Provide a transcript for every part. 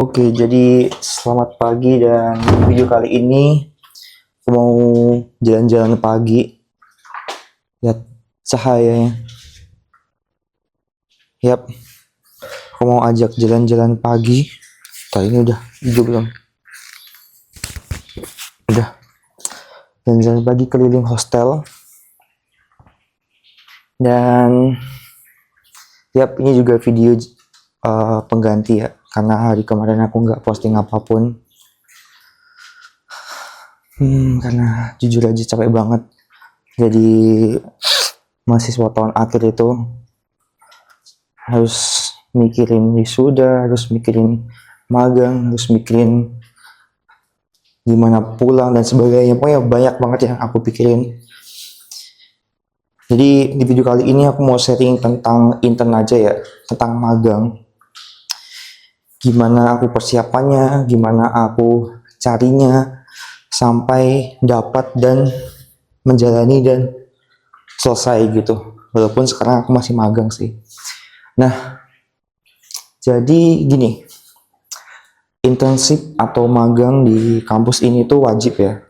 Oke, jadi selamat pagi dan video kali ini aku mau jalan-jalan pagi. Lihat cahayanya. Yap, aku mau ajak jalan-jalan pagi. Kali ini udah hijau belum? Udah. Jalan-jalan pagi keliling hostel. Dan yap, ini juga video pengganti ya. Karena hari kemarin aku nggak posting apapun. Karena jujur aja capek banget. Jadi mahasiswa tahun akhir itu harus mikirin wisuda, harus mikirin magang, harus mikirin gimana pulang dan sebagainya. Pokoknya banyak banget yang aku pikirin. Jadi di video kali ini aku mau sharing tentang intern aja ya, tentang magang. Gimana aku persiapannya, gimana aku carinya sampai dapat dan menjalani dan selesai gitu. Walaupun sekarang aku masih magang sih. Nah, jadi gini, internship atau magang di kampus ini tuh wajib ya.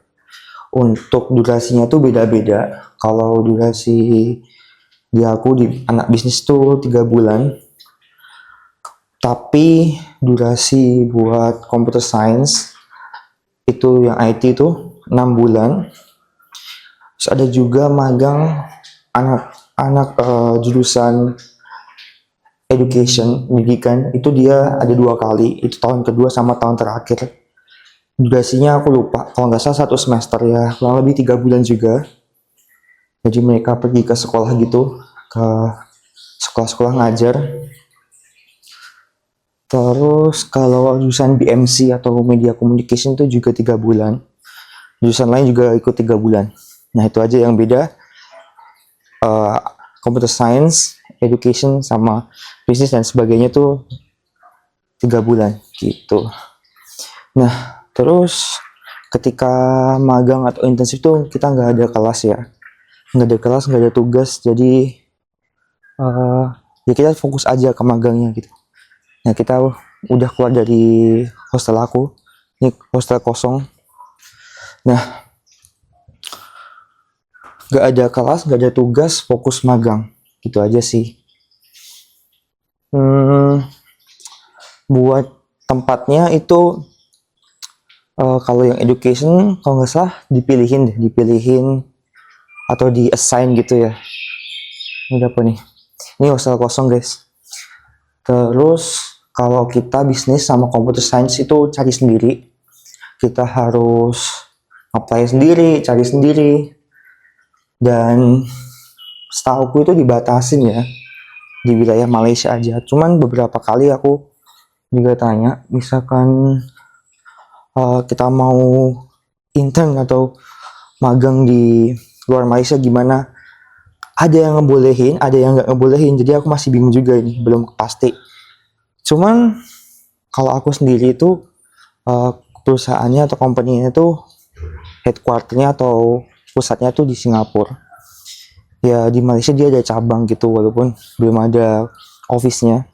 Untuk durasinya tuh beda-beda. Kalau durasi di aku di anak bisnis tuh 3 bulan. Tapi durasi buat computer science itu yang IT itu 6 bulan. Terus ada juga magang anak-anak jurusan education, pendidikan, itu dia ada 2 kali, itu tahun kedua sama tahun terakhir. Durasinya aku lupa, kalau nggak salah 1 semester ya, kurang lebih 3 bulan juga. Jadi mereka pergi ke sekolah gitu, ke sekolah-sekolah ngajar. Terus kalau jurusan BMC atau Media Communication itu juga 3 bulan. Jurusan lain juga ikut 3 bulan. Nah itu aja yang beda. Computer Science, Education, sama bisnis dan sebagainya tuh 3 bulan gitu. Nah terus ketika magang atau intensif tuh kita nggak ada kelas ya. Nggak ada kelas, nggak ada tugas. Jadi ya kita fokus aja ke magangnya gitu. Nah kita udah keluar dari hostel aku, ini hostel kosong. Nah gak ada kelas, gak ada tugas, fokus magang, gitu aja sih. Buat tempatnya itu kalau yang education kalau nggak salah dipilihin atau di assign gitu ya. Ini apa nih? Ini hostel kosong guys. Terus kalau kita bisnis sama computer science itu cari sendiri. Kita harus apply sendiri, cari sendiri. Dan setauku itu dibatasin ya di wilayah Malaysia aja. Cuman beberapa kali aku juga tanya, misalkan kita mau intern atau magang di luar Malaysia gimana? Ada yang ngebolehin, ada yang nggak ngebolehin. Jadi aku masih bingung juga ini, belum pasti. Cuman kalau aku sendiri itu perusahaannya atau company-nya itu headquarter-nya atau pusatnya tuh di Singapura. Ya di Malaysia dia ada cabang gitu walaupun belum ada office-nya.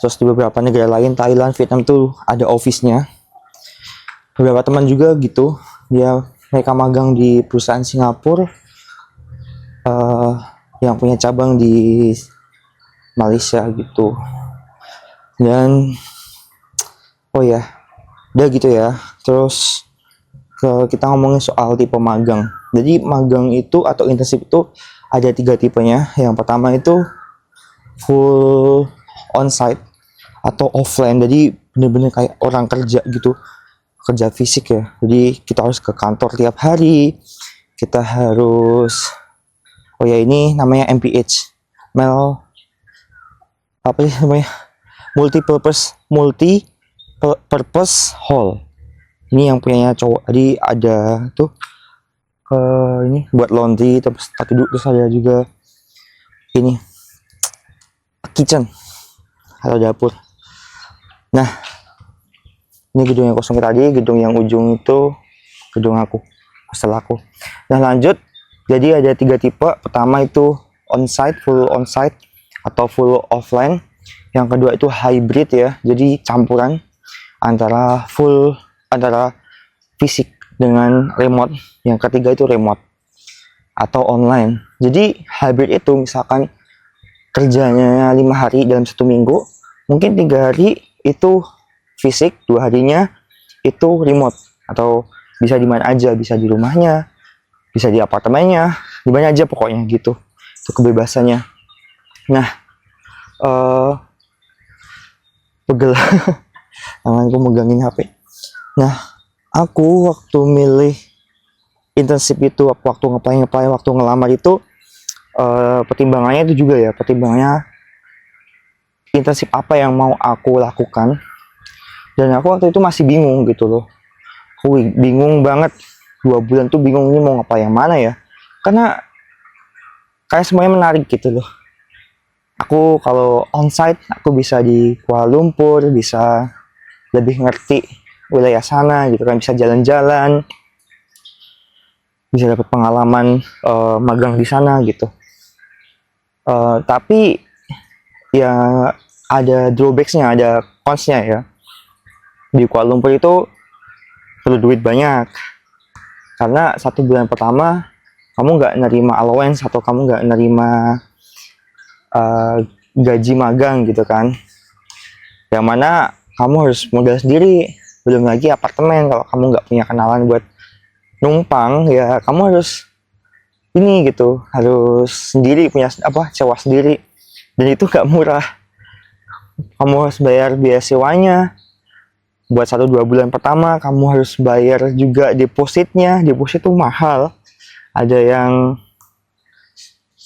Terus di beberapa negara lain, Thailand, Vietnam tuh ada office-nya. Beberapa teman juga gitu, mereka magang di perusahaan Singapura yang punya cabang di Malaysia gitu. Dan oh ya, udah gitu ya. Terus kita ngomongin soal tipe magang. Jadi magang itu atau internship itu ada 3 tipenya. Yang pertama itu full onsite atau offline. Jadi bener-bener kayak orang kerja gitu, kerja fisik ya. Jadi kita harus ke kantor tiap hari. Kita harus ini namanya MPH, multi-purpose hall. Ini yang punyanya cowok. Jadi ada tuh ini buat laundry, terus ada juga ini kitchen atau dapur. Nah ini gedung yang kosong tadi, gedung yang ujung itu gedung aku, hostel aku. Nah lanjut, jadi ada 3 tipe. Pertama itu onsite, full onsite atau full offline. Yang kedua itu hybrid ya, jadi campuran antara fisik dengan remote. Yang ketiga itu remote atau online. Jadi hybrid itu misalkan kerjanya 5 hari dalam 1 minggu, mungkin 3 hari itu fisik, 2 harinya itu remote, atau bisa di mana aja, bisa di rumahnya, bisa di apartemennya, di mana aja pokoknya gitu. Itu kebebasannya. Nah, pegel tanganku megangin HP. Nah, aku waktu milih internship itu, waktu ngapain waktu ngelamar itu, pertimbangannya itu juga ya, pertimbangannya internship apa yang mau aku lakukan. Dan aku waktu itu masih bingung gitu loh, aku bingung banget. 2 bulan tuh bingung ini mau ngapain yang mana ya, karena kayak semuanya menarik gitu loh. Aku kalau onsite aku bisa di Kuala Lumpur, bisa lebih ngerti wilayah sana gitu kan, bisa jalan-jalan, bisa dapat pengalaman magang di sana gitu. Tapi ya ada drawbacksnya, ada consnya ya. Di Kuala Lumpur itu perlu duit banyak, karena 1 bulan pertama kamu nggak nerima allowance atau kamu nggak nerima gaji magang gitu kan, yang mana kamu harus modal sendiri. Belum lagi apartemen, kalau kamu nggak punya kenalan buat numpang ya kamu harus ini gitu, harus sendiri punya sewa sendiri, dan itu nggak murah. Kamu harus bayar biaya sewanya buat 1-2 bulan pertama, kamu harus bayar juga depositnya. Deposit tuh mahal, ada yang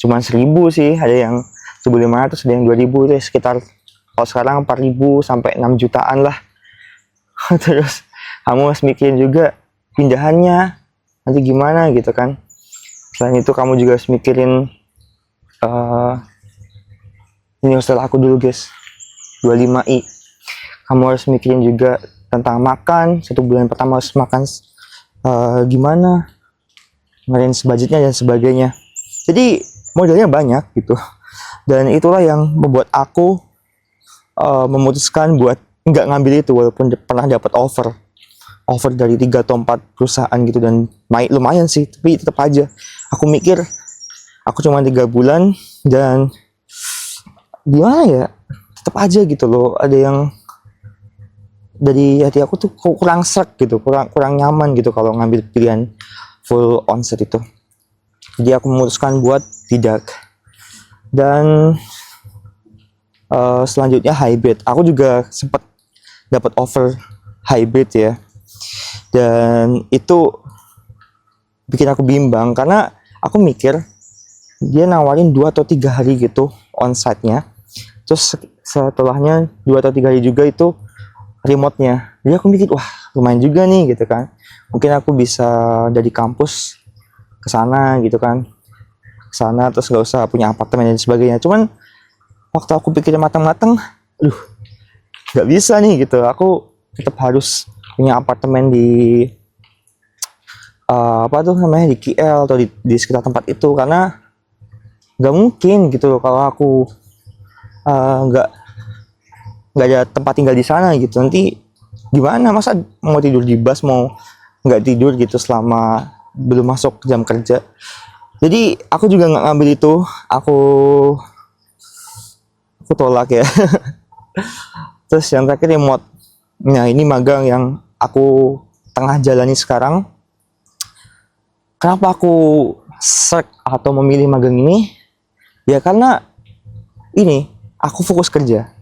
cuma 1.000 sih, ada yang 1.500, ada yang 2.000 deh, sekitar kalau sekarang 4.000 sampai 6 jutaan lah. Terus kamu harus mikirin juga pindahannya nanti gimana gitu kan. Selain itu kamu juga harus mikirin ini hostel aku dulu guys, 25i. Kamu harus mikirin juga tentang makan, 1 bulan pertama harus makan gimana, ngerange budgetnya dan sebagainya. Jadi modalnya banyak gitu, dan itulah yang membuat aku memutuskan buat nggak ngambil itu, walaupun pernah dapat offer dari 3 atau 4 perusahaan gitu, dan lumayan sih, tapi tetap aja aku mikir aku cuma 3 bulan dan gimana ya, tetap aja gitu loh, ada yang dari hati aku tuh kurang srek gitu, kurang nyaman gitu kalau ngambil pilihan full onset itu. Jadi aku memutuskan buat tidak. Dan selanjutnya hybrid, aku juga sempat dapat offer hybrid ya, dan itu bikin aku bimbang karena aku mikir dia nawarin 2 atau 3 hari gitu onsite-nya, terus setelahnya 2 atau 3 hari juga itu remote-nya. Jadi aku mikir, wah lumayan juga nih gitu kan, mungkin aku bisa dari kampus ke sana gitu kan, ke sana terus nggak usah punya apartemen dan sebagainya. Cuman waktu aku pikir matang-matang, nggak bisa nih gitu, aku tetap harus punya apartemen di di KL atau di sekitar tempat itu, karena nggak mungkin gitu loh kalau aku nggak ada tempat tinggal di sana gitu. Nanti gimana, masa mau tidur di bus, mau nggak tidur gitu selama belum masuk jam kerja. Jadi aku juga nggak ngambil itu, aku tolak ya. Terus yang terakhir remote. Nah ini magang yang aku tengah jalani sekarang. Kenapa aku search atau memilih magang ini? Ya karena ini aku fokus kerja,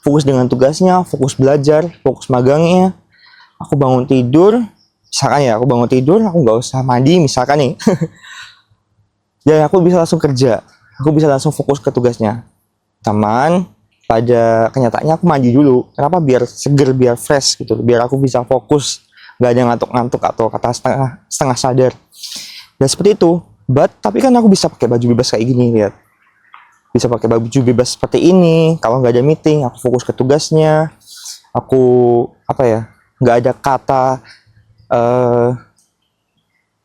fokus dengan tugasnya, fokus belajar, fokus magangnya. Aku bangun tidur, misalkan ya, aku bangun tidur, aku nggak usah mandi misalkan nih. Dan aku bisa langsung kerja, aku bisa langsung fokus ke tugasnya. Teman, pada kenyataannya aku mandi dulu. Kenapa? Biar seger, biar fresh gitu, biar aku bisa fokus, nggak ada ngantuk-ngantuk atau kata setengah sadar. Dan seperti itu. Tapi kan aku bisa pakai baju bebas kayak gini, lihat. Bisa pakai baju bebas seperti ini. Kalau nggak ada meeting, aku fokus ke tugasnya. Aku nggak ada kata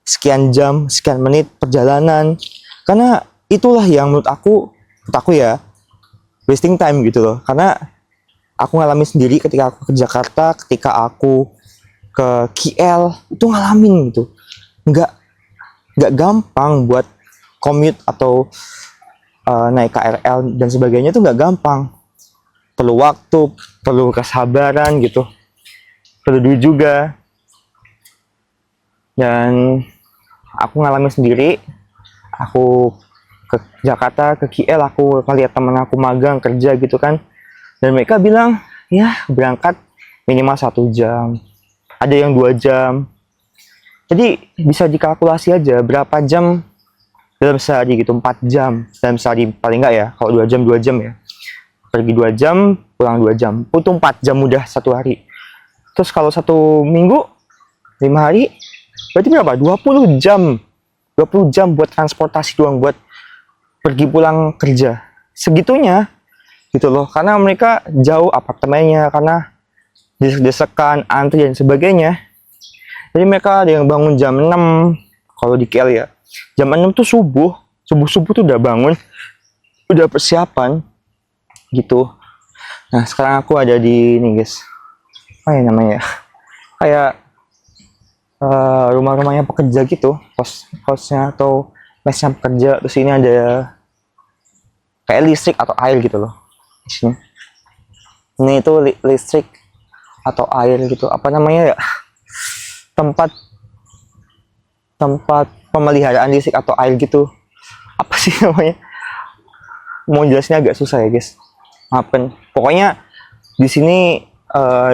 sekian jam, sekian menit perjalanan. Karena itulah yang menurut aku ya, wasting time gitu loh. Karena aku ngalamin sendiri ketika aku ke Jakarta, ketika aku ke KL, itu ngalamin gitu. Nggak gampang buat commute atau naik KRL dan sebagainya tuh nggak gampang. Perlu waktu, perlu kesabaran gitu, perlu duit juga. Dan aku ngalamin sendiri, aku ke Jakarta, ke KL, aku ngeliat temen aku magang kerja gitu kan, dan mereka bilang ya berangkat minimal 1 jam, ada yang 2 jam. Jadi bisa dikalkulasi aja berapa jam dalam sehari gitu, 4 jam dalam sehari paling nggak ya. Kalau 2 jam ya, pergi 2 jam, pulang 2 jam, butuh 4 jam udah satu hari. Terus kalau 1 minggu 5 hari berarti berapa? 20 jam. 20 jam buat transportasi doang, buat pergi pulang kerja. Segitunya gitu loh. Karena mereka jauh apartemennya, karena desek-desekan, antri dan sebagainya. Jadi mereka ada yang bangun jam 6 kalau di KL ya. Jam 6 tuh subuh tuh udah bangun, udah persiapan gitu. Nah, sekarang aku ada di ini guys. Apa ya namanya? Kayak rumah-rumahnya pekerja gitu, hostnya atau mesnya pekerja. Terus ini ada kayak listrik atau air gitu loh di sini. Ini itu listrik atau air gitu, apa namanya ya, tempat pemeliharaan listrik atau air gitu, apa sih namanya, mau jelasnya agak susah ya guys, maafkan. Pokoknya di sini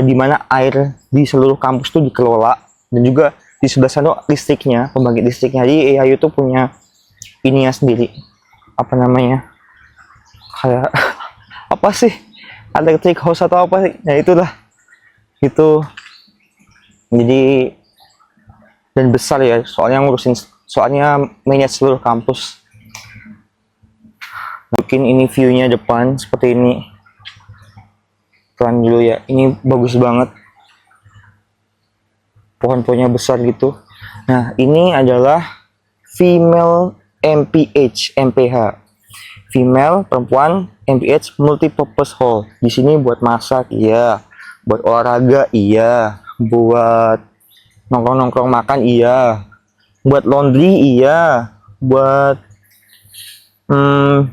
di mana air di seluruh kampus tuh dikelola, dan juga di sebelah sana listriknya, pembangkit listriknya. Jadi EIU tuh punya ininya sendiri, apa namanya, kayak apa sih, electric house atau apa sih, ya itulah itu. Jadi dan besar ya, soalnya manage seluruh kampus. Bikin ini viewnya depan seperti ini, pelan dulu ya, ini bagus banget, pohon-pohonnya besar gitu. Nah, ini adalah female MPH, female perempuan MPH multipurpose hall. Di sini buat masak iya, buat olahraga iya, buat nongkrong makan iya, buat laundry iya, buat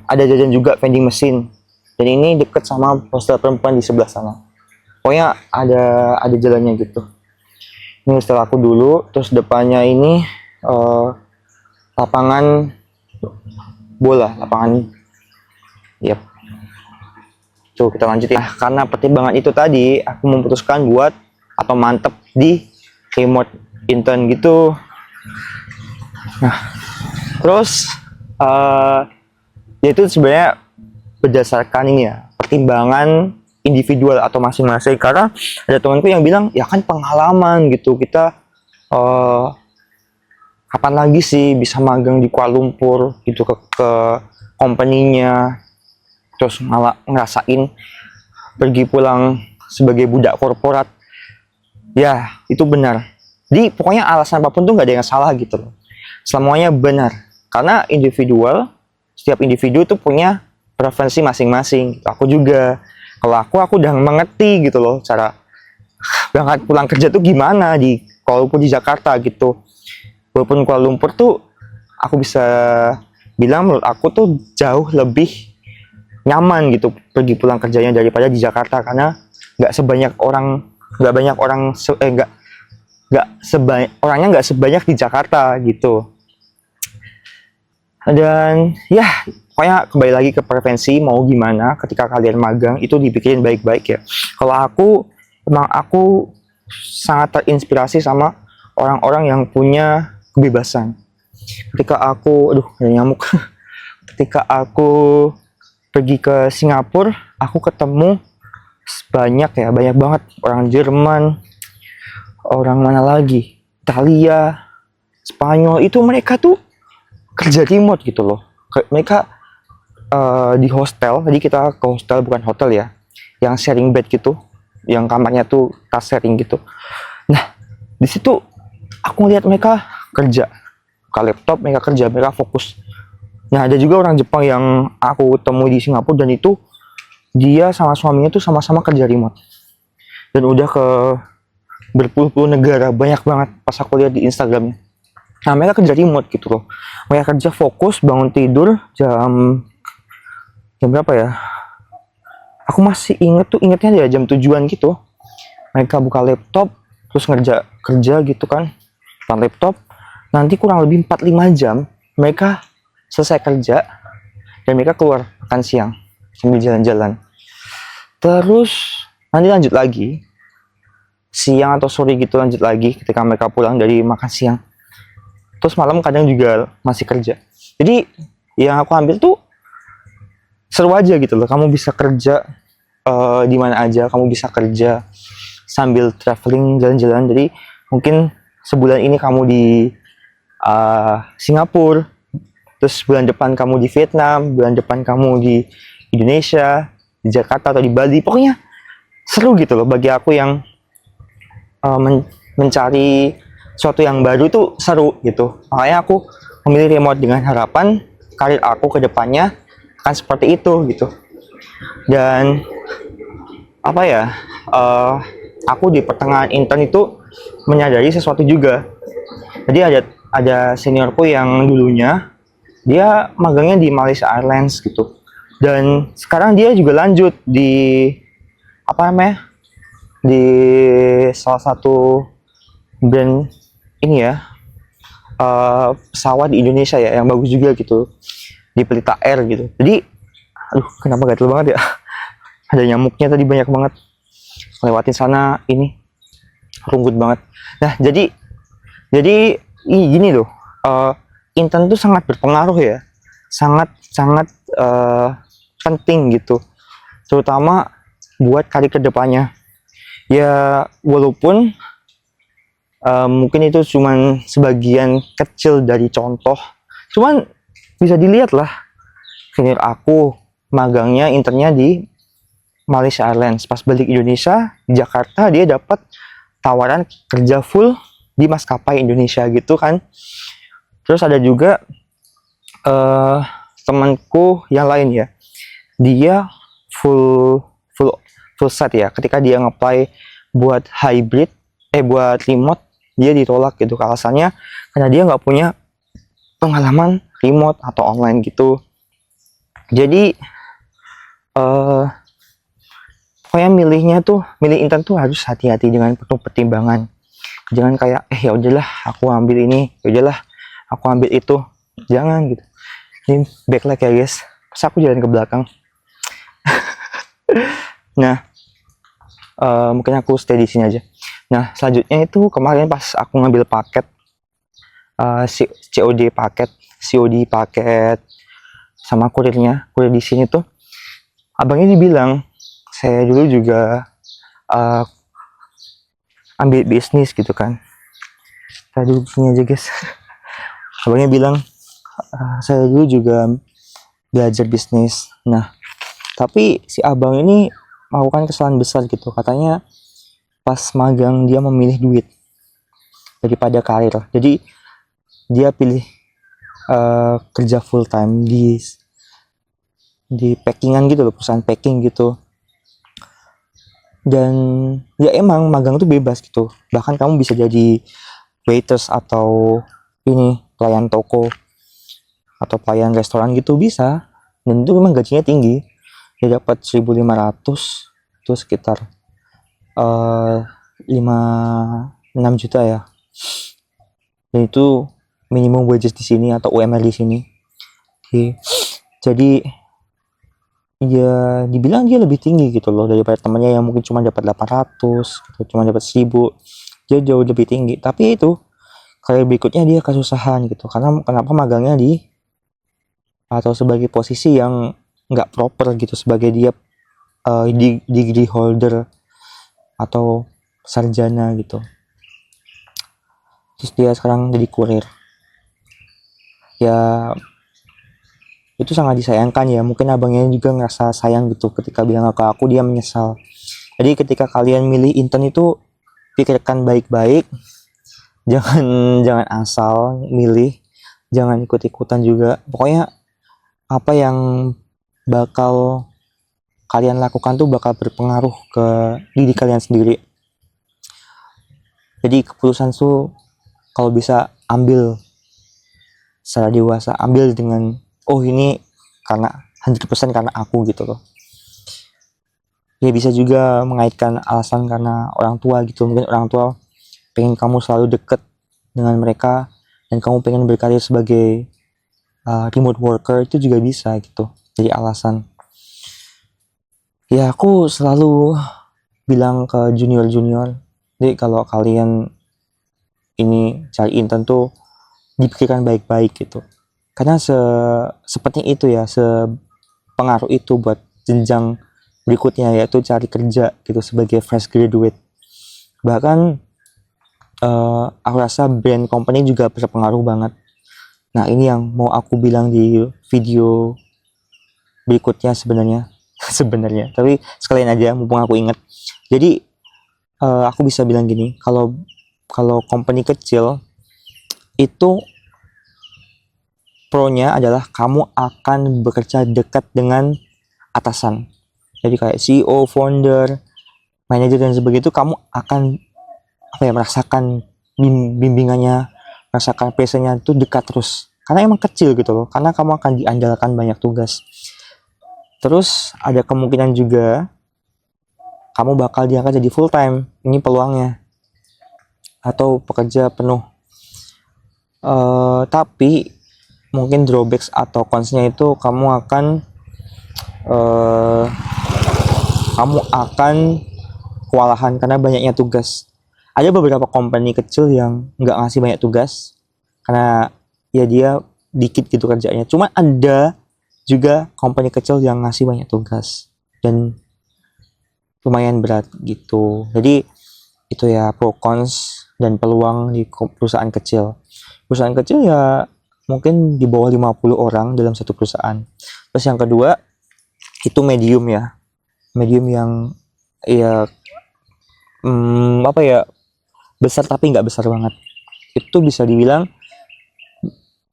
ada jajan juga, vending machine. Dan ini deket sama hostel perempuan di sebelah sana. Pokoknya ada jalannya gitu. Ini hostel aku dulu, terus depannya ini lapangan bola, lapangan. Yep. Coba kita lanjut ya. Karena pertimbangan itu tadi, aku memutuskan buat atau mantep di remote intern gitu. Nah, terus yaitu sebenarnya berdasarkan ini ya, pertimbangan individual atau masing-masing. Karena ada temanku yang bilang ya kan pengalaman gitu, kita kapan lagi sih bisa magang di Kuala Lumpur gitu ke company-nya, terus malah ngerasain pergi pulang sebagai budak korporat. Ya itu benar. Jadi pokoknya alasan apapun tuh nggak ada yang salah gitu loh, semuanya benar. Karena individual, setiap individu tuh punya preferensi masing-masing. Aku juga, kalau aku udah mengerti gitu loh cara berangkat pulang kerja tuh gimana di Kuala Lumpur, di Jakarta gitu. Walaupun Kuala Lumpur tuh aku bisa bilang menurut aku tuh jauh lebih nyaman gitu pergi pulang kerjanya daripada di Jakarta, karena orangnya nggak sebanyak di Jakarta gitu. Dan ya pokoknya kembali lagi ke preferensi, mau gimana ketika kalian magang itu dipikirin baik-baik ya. Kalau aku sangat terinspirasi sama orang-orang yang punya kebebasan. Ketika aku ada nyamuk ketika aku pergi ke Singapura, aku ketemu banyak banget orang Jerman, orang mana lagi, Italia, Spanyol. Itu mereka tuh kerja remote gitu loh. Mereka di hostel. Jadi kita ke hostel, bukan hotel ya, yang sharing bed gitu, yang kamarnya tuh tas sharing gitu. Nah, di situ aku lihat mereka kerja, buka laptop, mereka kerja, mereka fokus. Nah, ada juga orang Jepang yang aku temui di Singapura, dan itu dia sama suaminya tuh sama-sama kerja remote dan udah ke berpuluh-puluh negara, banyak banget pas aku lihat di Instagramnya. Nah, mereka kerja remote gitu loh. Mereka kerja fokus, bangun tidur jam berapa ya? Aku masih ingetnya ya jam tujuan gitu. Mereka buka laptop, terus kerja gitu kan, depan laptop. Nanti kurang lebih 4-5 jam mereka selesai kerja dan mereka keluar makan siang sambil jalan-jalan. Terus nanti lanjut lagi siang atau sore gitu, lanjut lagi ketika mereka pulang dari makan siang. Terus malam kadang juga masih kerja. Jadi yang aku ambil tuh seru aja gitu loh. Kamu bisa kerja di mana aja, kamu bisa kerja sambil traveling, jalan-jalan. Jadi mungkin sebulan ini kamu di Singapura, terus bulan depan kamu di Vietnam, bulan depan kamu di Indonesia, di Jakarta atau di Bali. Pokoknya seru gitu loh bagi aku yang mencari sesuatu yang baru tuh seru gitu. Makanya aku memilih remote dengan harapan karir aku ke depannya akan seperti itu gitu. Dan apa ya, aku di pertengahan intern itu menyadari sesuatu juga. Jadi ada seniorku yang dulunya dia magangnya di Malaysia Airlines gitu, dan sekarang dia juga lanjut di apa namanya, di salah satu brand ini ya, pesawat di Indonesia ya yang bagus juga gitu, di Pelita Air gitu. Jadi aduh, kenapa gatel banget ya. Ada nyamuknya tadi banyak banget, lewatin sana ini rumput banget. Nah, jadi gini loh, intern tuh sangat berpengaruh ya, sangat penting gitu, terutama buat karir kedepannya ya. Walaupun mungkin itu cuman sebagian kecil dari contoh, cuman bisa dilihat lah. Senior aku magangnya, internnya di Malaysia Airlines, pas balik Indonesia di Jakarta dia dapat tawaran kerja full di maskapai Indonesia gitu kan. Terus ada juga temanku yang lain ya, dia full set ya. Ketika dia nge-apply buat hybrid, buat remote, dia ditolak gitu. Alasannya karena dia nggak punya pengalaman remote atau online gitu. Jadi pokoknya milih intern tuh harus hati-hati dengan penuh pertimbangan. Jangan kayak ya udahlah aku ambil ini, ya udahlah aku ambil itu. Jangan gitu. Ini backlash ya guys. Pas aku jalan ke belakang. Nah, mungkin aku stay di sini aja. Nah, selanjutnya itu kemarin pas aku ngambil paket COD paket sama kurir di sini tuh, abangnya dibilang saya dulu juga ambil bisnis gitu kan. Tadi sini aja guys. Abangnya bilang saya dulu juga belajar bisnis. Nah, tapi si abang ini melakukan kesalahan besar gitu. Katanya pas magang dia memilih duit daripada karir. Jadi dia pilih kerja full time di packingan gitu loh, perusahaan packing gitu. Dan ya emang magang tuh bebas gitu. Bahkan kamu bisa jadi waiters atau ini pelayan toko atau pelayan restoran gitu bisa. Dan itu memang gajinya tinggi. Dia dapat 1.500 itu sekitar 5-6 juta ya. Dan itu minimum wages di sini atau UMR di sini. Jadi ya dibilang dia lebih tinggi gitu loh daripada temannya yang mungkin cuma dapat 800 atau cuma dapat 1.000. Dia jauh lebih tinggi. Tapi itu karir berikutnya dia kesusahan gitu. Karena kenapa magangnya atau sebagai posisi yang nggak proper gitu, sebagai dia degree holder atau sarjana gitu. Terus dia sekarang jadi kurir. Ya itu sangat disayangkan ya. Mungkin abangnya juga ngerasa sayang gitu ketika bilang ke aku, dia menyesal. Jadi ketika kalian milih intern itu pikirkan baik-baik. Jangan asal milih, jangan ikut-ikutan juga. Pokoknya apa yang bakal kalian lakukan tuh bakal berpengaruh ke diri kalian sendiri. Jadi keputusan tuh kalau bisa ambil secara dewasa, ambil dengan ini karena 100% karena aku gitu loh. Ya bisa juga mengaitkan alasan karena orang tua gitu, mungkin orang tua pengen kamu selalu deket dengan mereka dan kamu pengen berkarir sebagai remote worker, itu juga bisa gitu jadi alasan. Ya aku selalu bilang ke junior, jadi kalau kalian ini cari intern tuh dipikirkan baik-baik gitu, karena seperti itu ya, sepengaruh itu buat jenjang berikutnya, yaitu cari kerja gitu sebagai fresh graduate. Bahkan aku rasa brand company juga berpengaruh banget. Nah ini yang mau aku bilang di video berikutnya sebenarnya sebenarnya, tapi sekalian aja mumpung aku inget. Jadi aku bisa bilang gini, kalau company kecil itu pro-nya adalah kamu akan bekerja dekat dengan atasan. Jadi kayak CEO, founder, manajer dan sebagainya, itu kamu akan merasakan bimbingannya, merasakan pressure-nya itu dekat terus. Karena emang kecil gitu loh, karena kamu akan diandalkan banyak tugas. Terus ada kemungkinan juga kamu bakal diangkat jadi full time, ini peluangnya, atau pekerja penuh. Tapi mungkin drawbacks atau cons-nya itu kamu akan kewalahan karena banyaknya tugas. Ada beberapa company kecil yang nggak ngasih banyak tugas karena ya dia dikit gitu kerjanya. Cuma ada juga company kecil yang ngasih banyak tugas dan lumayan berat gitu. Jadi itu ya pro cons dan peluang di perusahaan kecil. Perusahaan kecil ya mungkin di bawah 50 orang dalam satu perusahaan. Terus yang kedua itu medium ya. Medium yang ya besar tapi nggak besar banget. Itu bisa dibilang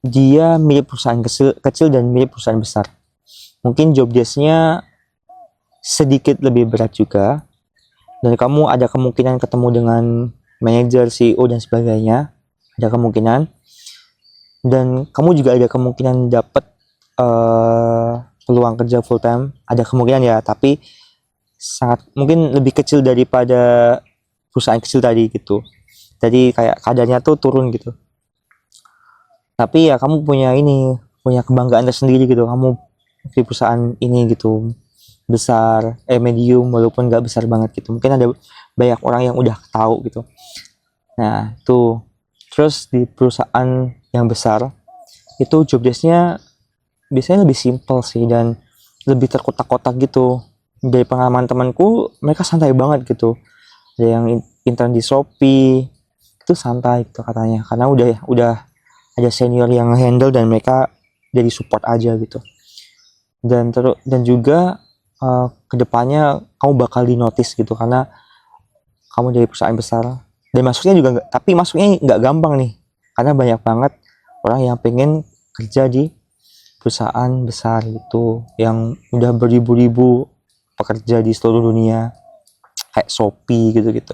dia mirip perusahaan kecil dan mirip perusahaan besar. Mungkin job desk-nya sedikit lebih berat juga, dan kamu ada kemungkinan ketemu dengan manajer, CEO dan sebagainya, ada kemungkinan. Dan kamu juga ada kemungkinan dapat peluang kerja full time, ada kemungkinan ya, tapi sangat mungkin lebih kecil daripada perusahaan kecil tadi gitu. Jadi kayak kadarnya tuh turun gitu. Tapi ya kamu punya kebanggaan tersendiri gitu, kamu di perusahaan ini gitu, besar, medium walaupun nggak besar banget gitu. Mungkin ada banyak orang yang udah tahu gitu. Nah itu. Terus di perusahaan yang besar itu job desk-nya biasanya lebih simple sih dan lebih terkotak-kotak gitu. Dari pengalaman temanku, mereka santai banget gitu. Ada yang intern di Shopee itu santai gitu katanya, karena udah ada senior yang handle dan mereka jadi support aja gitu. Dan juga kedepannya kamu bakal di notice gitu karena kamu dari perusahaan besar. Dan masuknya nggak gampang nih, karena banyak banget orang yang pengen kerja di perusahaan besar gitu, yang udah beribu-ribu pekerja di seluruh dunia kayak Shopee gitu-gitu.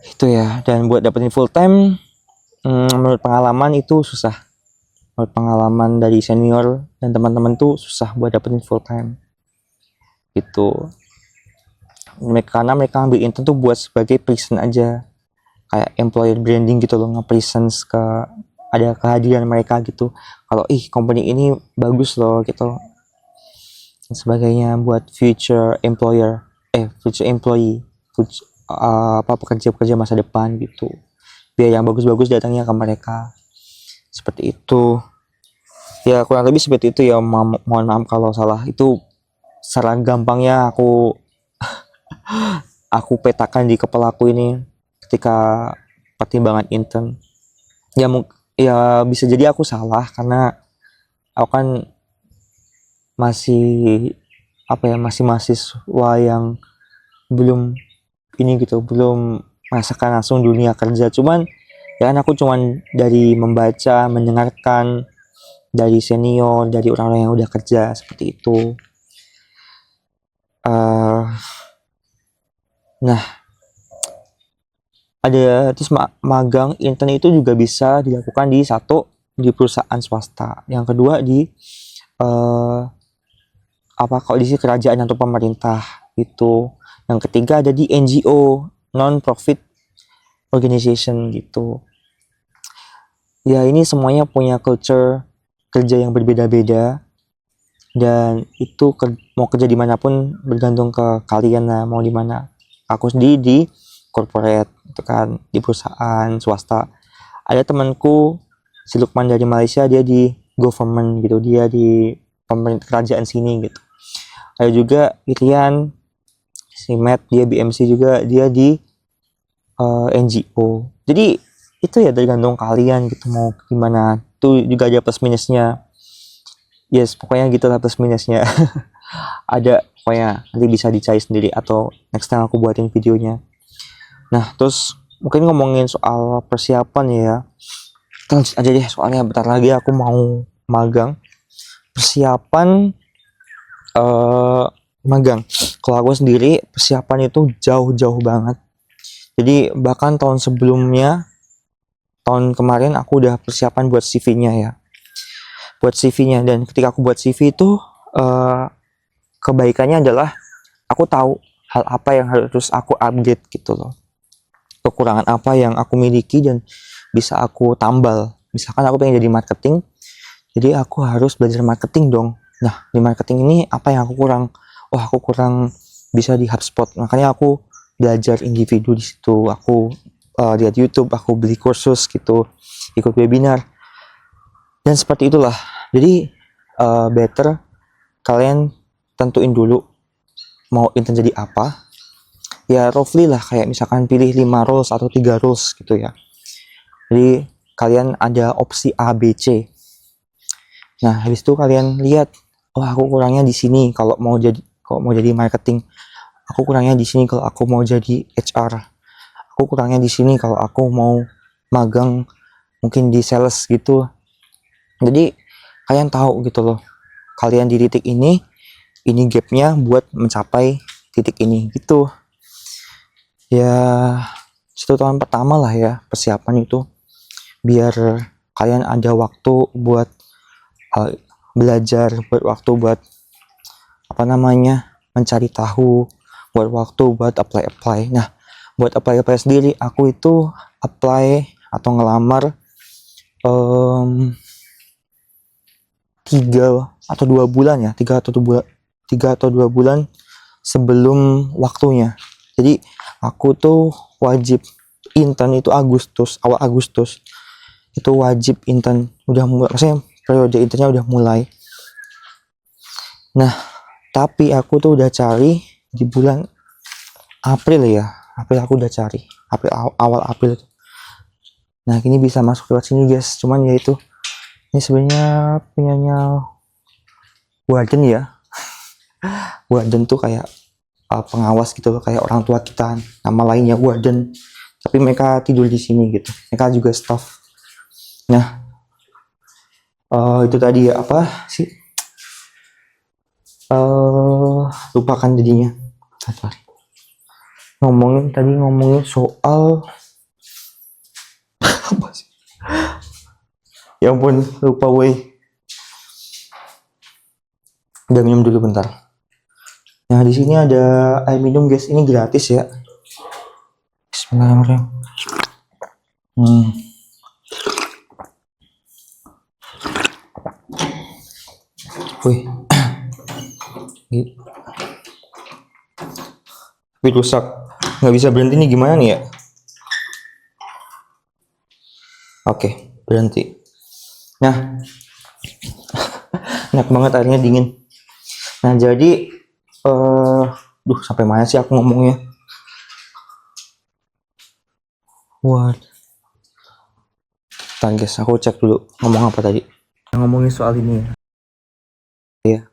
Itu ya. Dan buat dapetin full time, menurut pengalaman itu susah. Menurut pengalaman dari senior dan teman-teman tuh susah buat dapetin full time gitu. Karena mereka ambil intern tuh buat sebagai present aja, kayak employer branding gitu loh, nge-presence ada kehadiran mereka gitu, kalau company ini bagus loh gitu dan sebagainya, buat future employee, pekerja masa depan gitu, biar yang bagus-bagus datangnya ke mereka. Seperti itu ya, kurang lebih seperti itu ya. Mohon maaf kalau salah. Itu secara gampangnya aku petakan di kepala aku ini ketika pertimbangan intern. Ya bisa jadi aku salah karena aku kan masih mahasiswa yang belum belum merasakan langsung dunia kerja. Cuman ya kan aku cuman dari membaca, mendengarkan dari senior, dari orang-orang yang udah kerja seperti itu. Eh, nah, ada terus magang intern itu juga bisa dilakukan di perusahaan swasta. Yang kedua di eh, kalau di sini kerajaan atau pemerintah itu. Yang ketiga ada di NGO, non profit organization gitu. Ya ini semuanya punya culture kerja yang berbeda-beda, dan itu mau kerja dimanapun bergantung ke kalian lah mau di mana. Aku sendiri di corporate itu kan, di perusahaan swasta. Ada temanku si Lukman dari Malaysia, dia di government gitu, dia di pemerintah kerajaan sini gitu. Ada juga Irian si Matt, dia BMC juga, dia di NGO. Jadi itu ya tergantung kalian gitu mau gimana. Tuh juga ada plus minusnya. Yes, pokoknya gitu lah plus minusnya. Ada pokoknya nanti bisa dicari sendiri atau next time aku buatin videonya. Nah, terus mungkin ngomongin soal persiapan ya. Terus aja deh, soalnya bentar lagi aku mau magang. Persiapan magang. Kalau aku sendiri persiapan itu jauh-jauh banget. Jadi bahkan tahun sebelumnya, tahun kemarin aku udah persiapan buat CV-nya ya. Buat CV-nya, dan ketika aku buat CV itu kebaikannya adalah aku tahu hal apa yang harus aku update gitu loh. Kekurangan apa yang aku miliki dan bisa aku tambal. Misalkan aku pengen jadi marketing, jadi aku harus belajar marketing dong. Nah, di marketing ini apa yang aku kurang? Oh, aku kurang bisa di HubSpot. Makanya aku belajar individu di situ. Aku lihat YouTube, aku beli kursus gitu, ikut webinar. Dan seperti itulah. Jadi better kalian tentuin dulu mau intern jadi apa. Ya roughly lah, kayak misalkan pilih 5 roles atau 3 roles gitu ya. Jadi kalian ada opsi A, B, C. Nah, habis itu kalian lihat, oh aku kurangnya di sini kalau mau jadi marketing. Aku kurangnya di sini kalau aku mau jadi HR. Aku kurangnya di sini kalau aku mau magang mungkin di sales gitu. Jadi kalian tahu gitu loh. Kalian di titik ini gapnya buat mencapai titik ini gitu. Ya, 1 tahun pertama lah ya persiapan itu, biar kalian ada waktu buat belajar, buat waktu buat mencari tahu, buat waktu buat apply. Nah, buat apply sendiri aku itu apply atau ngelamar 3 atau 2 bulan ya, 3 atau 2 bulan sebelum waktunya. Jadi aku tuh wajib intern itu awal Agustus itu wajib intern, udah mulai, maksudnya periode internnya udah mulai. Nah, tapi aku tuh udah cari di bulan April ya, aku udah cari awal April. Nah, ini bisa masuk ke sini guys, cuman ya itu, ini sebenarnya punyanya Warden ya. Warden tuh kayak pengawas gitu loh, kayak orang tua kita, nama lainnya Warden, tapi mereka tidur di sini gitu, mereka juga staff. Nah, itu tadi ya, apa sih, lupakan jadinya. Ngomongin soal apa sih, ya ampun lupa woi. Udah minum dulu bentar. Nah, di sini ada air minum guys, ini gratis ya. Bismillahirrahmanirrahim. Wih. Tapi rusak. Nggak bisa berhenti nih, gimana nih ya? Oke, berhenti. Nah, enak banget airnya, dingin. Nah, jadi sampai mana sih aku ngomongnya? Bentar guys, aku cek dulu ngomong apa tadi. Ngomongin soal ini ya.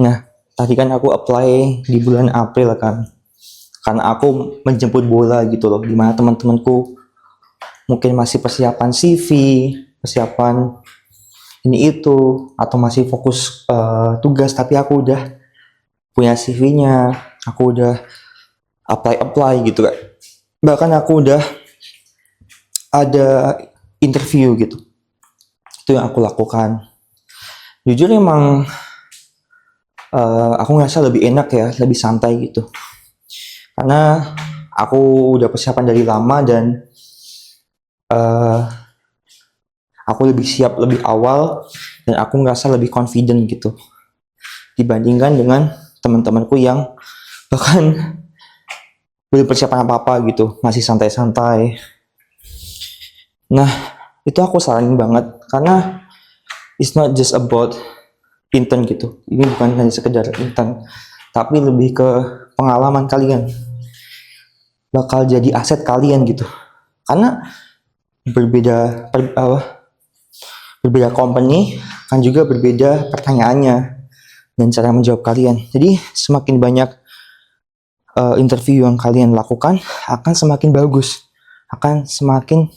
Nah, tadi kan aku apply di bulan April kan, karena aku menjemput bola gitu loh, dimana teman-temanku mungkin masih persiapan CV, persiapan ini itu, atau masih fokus tugas, tapi aku udah punya CV-nya, aku udah apply gitu kan. Bahkan aku udah ada interview gitu. Itu yang aku lakukan. Jujur emang aku ngerasa lebih enak ya, lebih santai gitu. Karena aku udah persiapan dari lama dan aku lebih siap lebih awal dan aku ngerasa lebih confident gitu dibandingkan dengan teman-temanku yang bahkan belum persiapan apa-apa gitu, masih santai-santai. Nah, itu aku saranin banget karena it's not just about intern gitu. Ini bukan hanya sekedar intern, tapi lebih ke pengalaman kalian. Bakal jadi aset kalian gitu. Karena berbeda berbeda company kan juga berbeda pertanyaannya dan cara menjawab kalian. Jadi semakin banyak interview yang kalian lakukan akan semakin bagus, akan semakin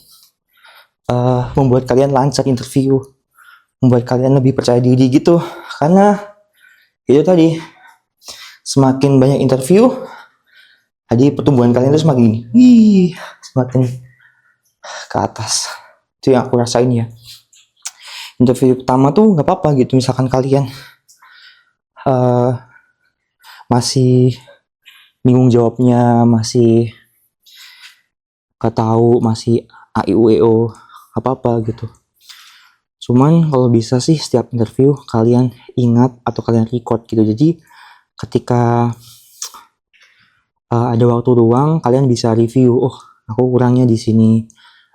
membuat kalian lancar interview, membuat kalian lebih percaya diri gitu. Karena itu tadi, semakin banyak interview, jadi pertumbuhan kalian itu semakin ke atas. Itu yang aku rasain ya. Interview pertama tuh nggak apa-apa gitu, misalkan kalian masih bingung jawabnya, masih gak tahu, masih AIUEO apa-apa gitu. Cuman kalau bisa sih setiap interview kalian ingat atau kalian record gitu. Jadi ketika ada waktu luang, kalian bisa review. Oh, aku kurangnya di sini.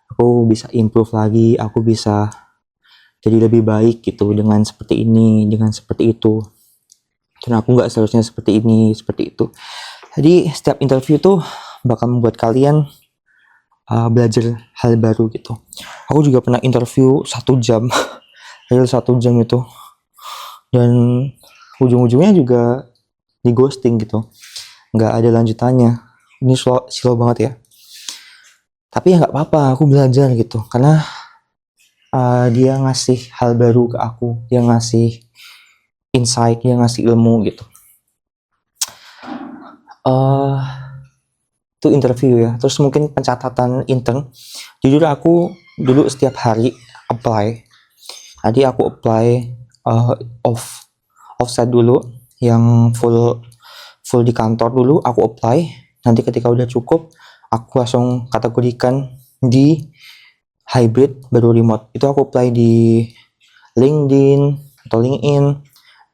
Aku bisa improve lagi. Aku bisa jadi lebih baik gitu dengan seperti ini, dengan seperti itu. Dan aku nggak seharusnya seperti ini, seperti itu. Jadi setiap interview tuh bakal membuat kalian belajar hal baru gitu. Aku juga pernah interview 1 jam, real 1 jam itu, dan ujung-ujungnya juga di ghosting gitu, nggak ada lanjutannya. Ini slow banget ya. Tapi ya nggak apa-apa, aku belajar gitu, karena dia ngasih hal baru ke aku, dia ngasih insight, dia ngasih ilmu gitu. Itu interview ya. Terus mungkin pencatatan intern. Jujur aku dulu setiap hari apply. Tadi aku apply offsite dulu, yang full di kantor dulu aku apply. Nanti ketika udah cukup, aku langsung kategorikan di hybrid baru remote. Itu aku apply di LinkedIn atau LinkedIn,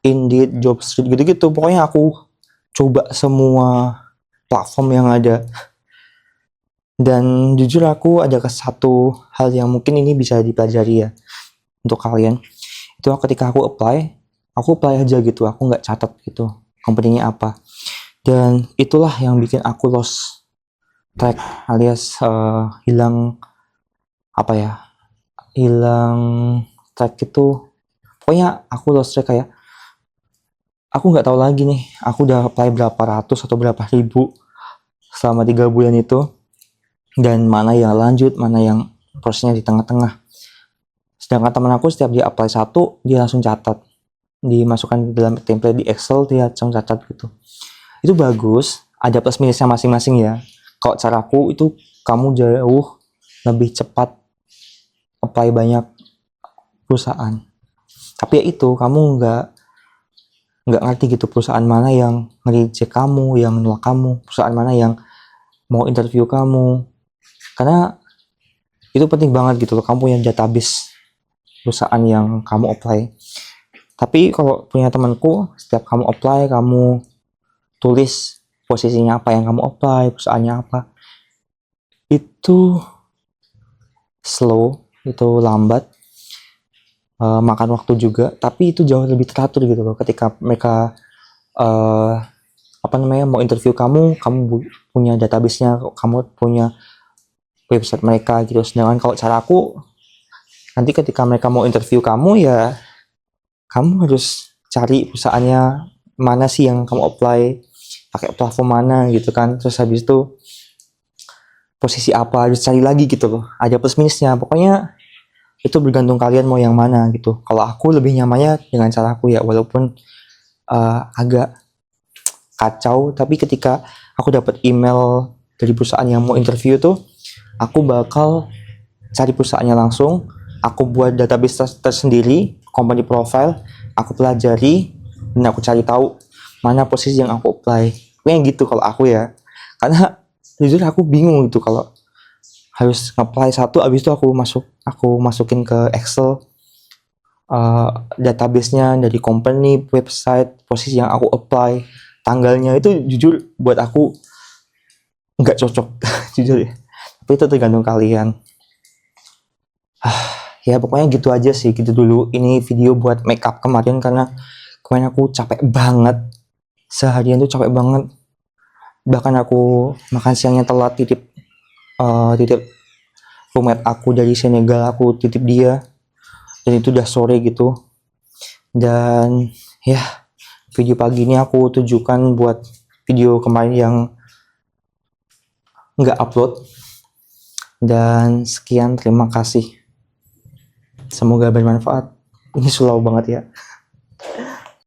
Indeed, Jobstreet gitu-gitu. Pokoknya aku coba semua platform yang ada. Dan jujur aku ada satu hal yang mungkin ini bisa dipelajari ya untuk kalian. Itu ketika aku apply aja gitu, aku nggak catat gitu company-nya apa. Dan itulah yang bikin aku lost track, alias hilang track itu. Pokoknya aku lost track, kayak aku nggak tahu lagi nih, aku udah apply berapa ratus atau berapa ribu selama 3 bulan itu, dan mana yang lanjut, mana yang prosesnya di tengah-tengah. Sedangkan teman aku setiap dia apply 1, dia langsung catat, dimasukkan dalam template di Excel, dia langsung catat gitu. Itu bagus, ada plus minusnya masing-masing ya. Kalau caraku itu, kamu jauh lebih cepat apply banyak perusahaan. Tapi ya itu, kamu nggak ngerti gitu perusahaan mana yang nge-reject kamu, yang nolak kamu, perusahaan mana yang mau interview kamu. Karena itu penting banget gitu loh, kamu punya database perusahaan yang kamu apply. Tapi kalau punya temanku, setiap kamu apply, kamu tulis posisinya apa yang kamu apply, perusahaannya apa. Itu slow, itu lambat, makan waktu juga, tapi itu jauh lebih teratur gitu loh. Ketika mereka mau interview kamu punya database-nya, kamu punya website mereka gitu. Sedangkan kalau cara aku, nanti ketika mereka mau interview kamu, ya kamu harus cari perusahaannya mana sih yang kamu apply, pakai platform mana gitu kan. Terus habis itu posisi apa, harus cari lagi gitu loh. Ada plus minusnya, pokoknya itu bergantung kalian mau yang mana gitu. Kalau aku lebih nyamannya dengan cara aku ya, walaupun agak kacau. Tapi ketika aku dapat email dari perusahaan yang mau interview tuh, aku bakal cari perusahaannya langsung, aku buat database tersendiri, company profile, aku pelajari, dan aku cari tahu mana posisi yang aku apply. Kayak gitu kalau aku ya. Karena jujur aku bingung gitu kalau harus apply satu, abis itu aku masukin ke Excel database-nya dari company, website, posisi yang aku apply, tanggalnya itu jujur buat aku nggak cocok jujur ya. Tapi itu tergantung kalian. Ya pokoknya gitu aja sih, gitu dulu. Ini video buat make up kemarin karena kemarin aku capek banget. Seharian tuh capek banget. Bahkan aku makan siangnya telat, titip roommate aku dari Senegal, aku titip dia. Dan itu udah sore gitu. Dan ya video pagi ini aku tujukan buat video kemarin yang nggak upload. Dan sekian, terima kasih. Semoga bermanfaat. Ini slow banget ya.